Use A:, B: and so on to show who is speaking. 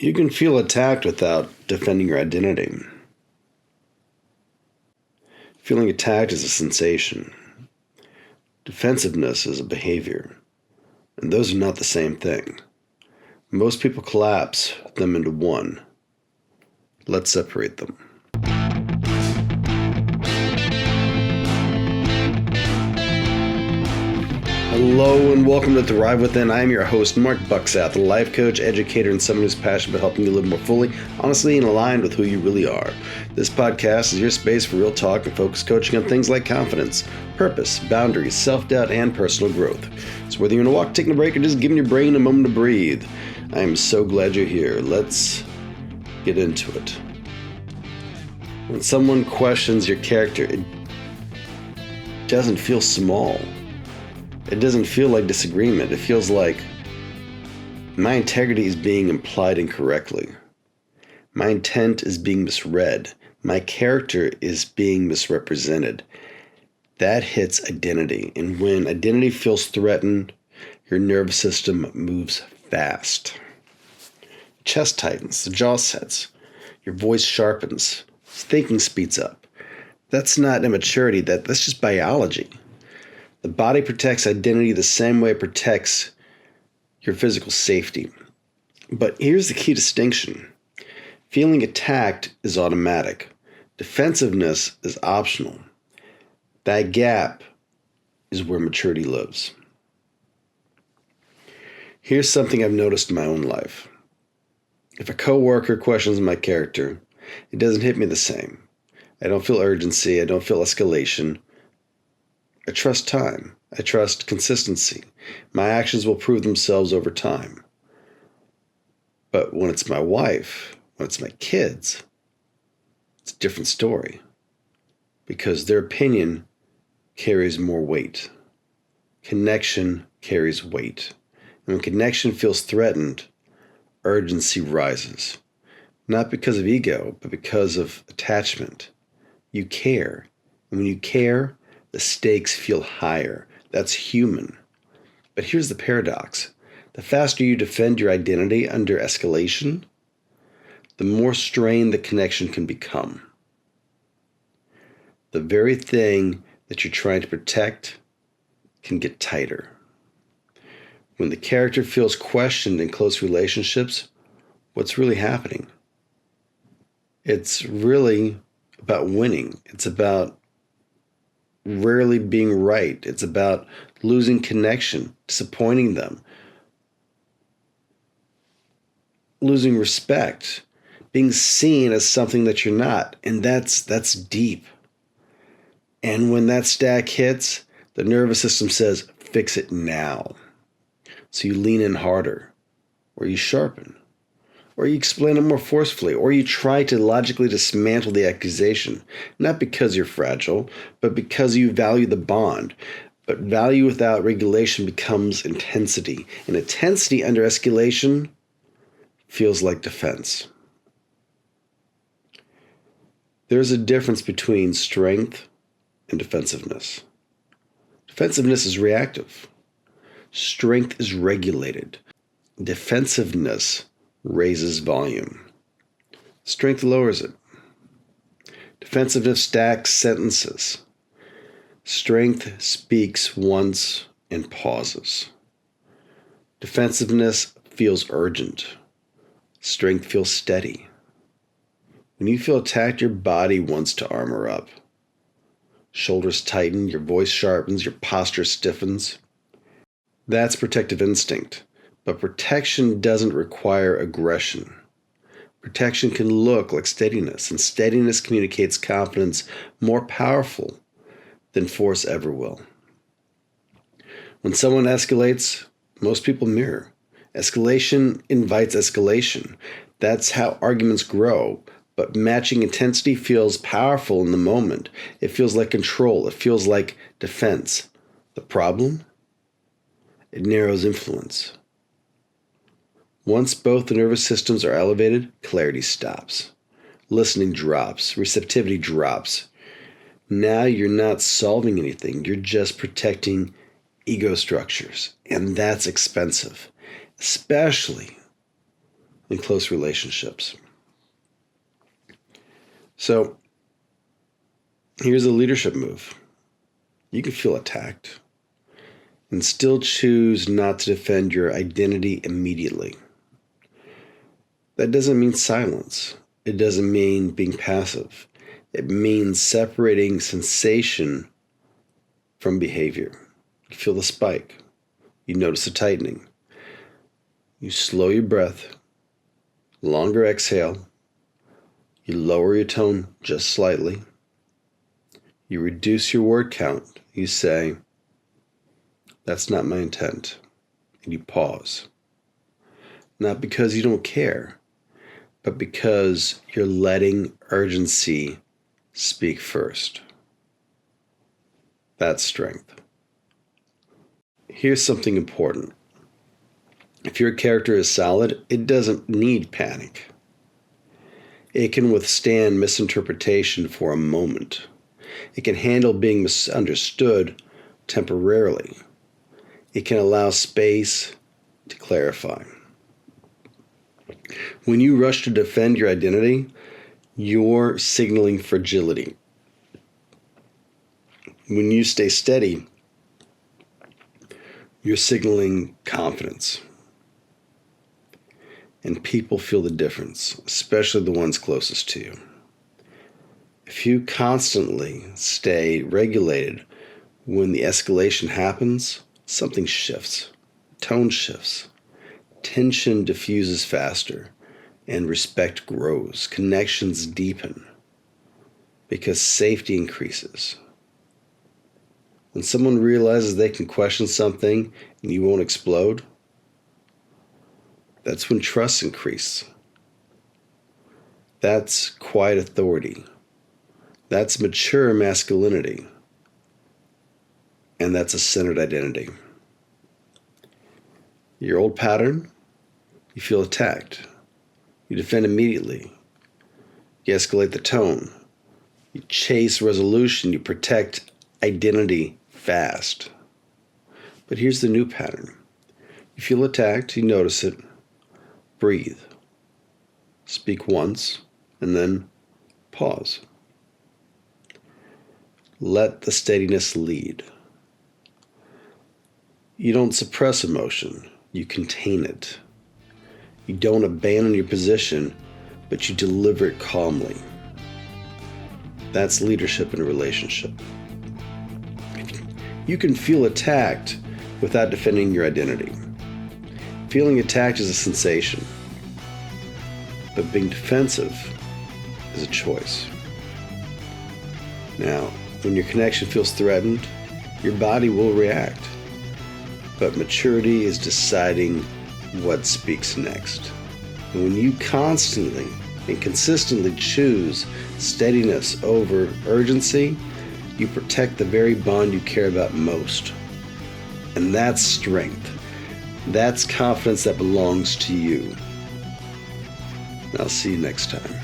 A: You can feel attacked without defending your identity. Feeling attacked is a sensation. Defensiveness is a behavior. And those are not the same thing. Most people collapse them into one. Let's separate them. Hello and welcome to Thrive Within. I am your host, Marc, a life coach, educator, and someone who's passionate about helping you live more fully, honestly, and aligned with who you really are. This podcast is your space for real talk and focused coaching on things like confidence, purpose, boundaries, self-doubt, and personal growth. So whether you're in a walk, taking a break, or just giving your brain a moment to breathe, I am so glad you're here. Let's get into it. When someone questions your character, it doesn't feel small. It doesn't feel like disagreement. It feels like my integrity is being implied incorrectly. My intent is being misread. My character is being misrepresented. That hits identity. And when identity feels threatened, your nervous system moves fast. Chest tightens, the jaw sets, your voice sharpens, thinking speeds up. That's not immaturity, that's just biology. The body protects identity the same way it protects your physical safety. But here's the key distinction. Feeling attacked is automatic. Defensiveness is optional. That gap is where maturity lives. Here's something I've noticed in my own life. If a coworker questions my character, it doesn't hit me the same. I don't feel urgency. I don't feel escalation. I trust time. I trust consistency. My actions will prove themselves over time. But when it's my wife, when it's my kids, it's a different story. Because their opinion carries more weight. Connection carries weight. And when connection feels threatened, urgency rises. Not because of ego, but because of attachment. You care. And when you care, the stakes feel higher. That's human. But here's the paradox. The faster you defend your identity under escalation, the more strained the connection can become. The very thing that you're trying to protect can get tighter. When the character feels questioned in close relationships, what's really happening? It's really about winning. It's about rarely being right. It's about losing connection, disappointing them, losing respect, being seen as something that you're not. And that's deep. And when that stack hits, the nervous system says, fix it now. So you lean in harder, or you sharpen, or you explain it more forcefully, or you try to logically dismantle the accusation, not because you're fragile, but because you value the bond. But value without regulation becomes intensity, and intensity under escalation feels like defense. There's a difference between strength and defensiveness. Defensiveness is reactive. Strength is regulated. Defensiveness raises volume. Strength lowers it. Defensiveness stacks sentences. Strength speaks once and pauses. Defensiveness feels urgent. Strength feels steady. When you feel attacked, your body wants to armor up. Shoulders tighten, your voice sharpens, your posture stiffens. That's protective instinct. But protection doesn't require aggression. Protection can look like steadiness, and steadiness communicates confidence more powerful than force ever will. When someone escalates, most people mirror. Escalation invites escalation. That's how arguments grow. But matching intensity feels powerful in the moment. It feels like control. It feels like defense. The problem? It narrows influence. Once both the nervous systems are elevated, clarity stops. Listening drops. Receptivity drops. Now you're not solving anything. You're just protecting ego structures. And that's expensive, especially in close relationships. So, here's a leadership move. You can feel attacked and still choose not to defend your identity immediately. That doesn't mean silence. It doesn't mean being passive. It means separating sensation from behavior. You feel the spike. You notice the tightening. You slow your breath, longer exhale. You lower your tone just slightly. You reduce your word count. You say, "That's not my intent." And you pause. Not because you don't care, but because you're letting urgency speak first. That's strength. Here's something important. If your character is solid, it doesn't need panic. It can withstand misinterpretation for a moment. It can handle being misunderstood temporarily. It can allow space to clarify. When you rush to defend your identity, you're signaling fragility. When you stay steady, you're signaling confidence. And people feel the difference, especially the ones closest to you. If you constantly stay regulated when the escalation happens, something shifts. Tone shifts. Tension diffuses faster, and respect grows. Connections deepen because safety increases. When someone realizes they can question something and you won't explode, that's when trust increases. That's quiet authority. That's mature masculinity. And that's a centered identity. Your old pattern, you feel attacked. You defend immediately. You escalate the tone. You chase resolution. You protect identity fast. But here's the new pattern. You feel attacked, you notice it. Breathe. Speak once, and then pause. Let the steadiness lead. You don't suppress emotion, you contain it. You don't abandon your position, but you deliver it calmly. That's leadership in a relationship. You can feel attacked without defending your identity. Feeling attacked is a sensation, but being defensive is a choice. Now, when your connection feels threatened, your body will react, but maturity is deciding what speaks next. And when you constantly and consistently choose steadiness over urgency, you protect the very bond you care about most. And that's strength. That's confidence that belongs to you. And I'll see you next time.